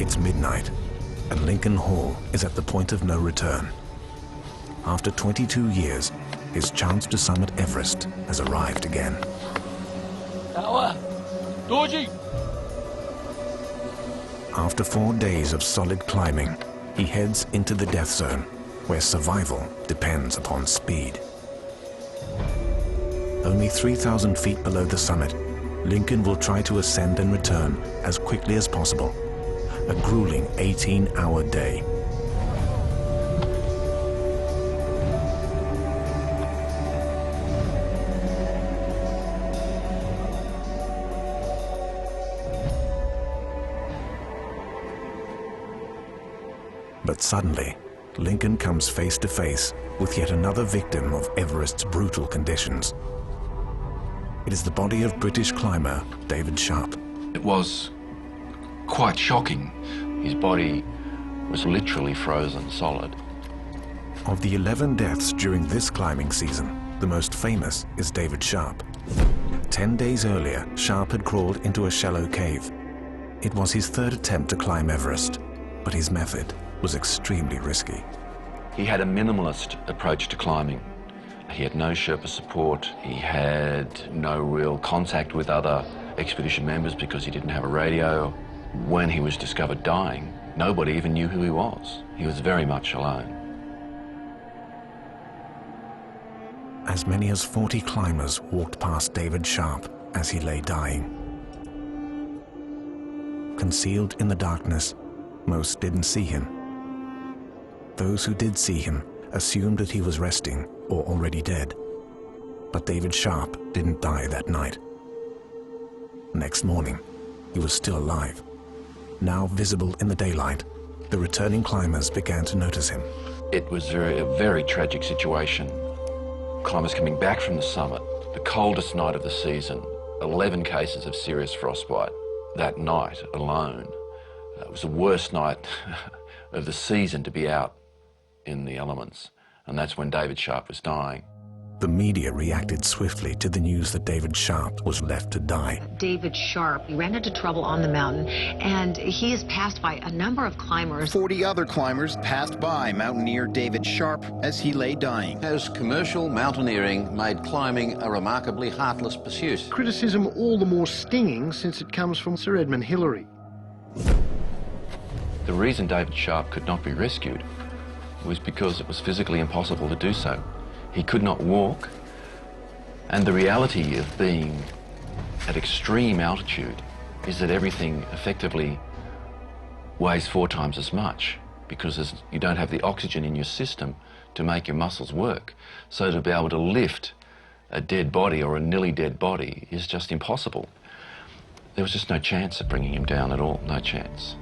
It's midnight, and Lincoln Hall is at the point of no return. After 22 years, his chance to summit Everest has arrived again. After 4 days of solid climbing, he heads into the death zone, where survival depends upon speed. Only 3,000 feet below the summit, Lincoln will try to ascend and return as quickly as possible. A grueling 18-hour day. But suddenly, Lincoln comes face to face with yet another victim of Everest's brutal conditions. It is the body of British climber David Sharp. It was quite shocking. His body was literally frozen solid. Of the 11 deaths during this climbing season, the most famous is David Sharp. 10 days earlier, Sharp had crawled into a shallow cave. It was his third attempt to climb Everest, but his method was extremely risky. He had a minimalist approach to climbing. He had no Sherpa support. He had no real contact with other expedition members because he didn't have a radio. When he was discovered dying, nobody even knew who he was. He was very much alone. As many as 40 climbers walked past David Sharp as he lay dying. Concealed in the darkness, most didn't see him. Those who did see him assumed that he was resting or already dead. But David Sharp didn't die that night. Next morning, he was still alive. Now visible in the daylight, the returning climbers began to notice him. It was a very tragic situation. Climbers coming back from the summit, the coldest night of the season, 11 cases of serious frostbite that night alone. It was the worst night of the season to be out in the elements, and that's when David Sharp was dying. The media reacted swiftly to the news that David Sharp was left to die. David Sharp ran into trouble on the mountain, and he is passed by a number of climbers. 40 other climbers passed by mountaineer David Sharp as he lay dying. Has commercial mountaineering made climbing a remarkably heartless pursuit? Criticism all the more stinging since it comes from Sir Edmund Hillary. The reason David Sharp could not be rescued was because it was physically impossible to do so. He could not walk, and the reality of being at extreme altitude is that everything effectively weighs 4 times as much because you don't have the oxygen in your system to make your muscles work. So to be able to lift a dead body or a nearly dead body is just impossible. There was just no chance of bringing him down at all, no chance.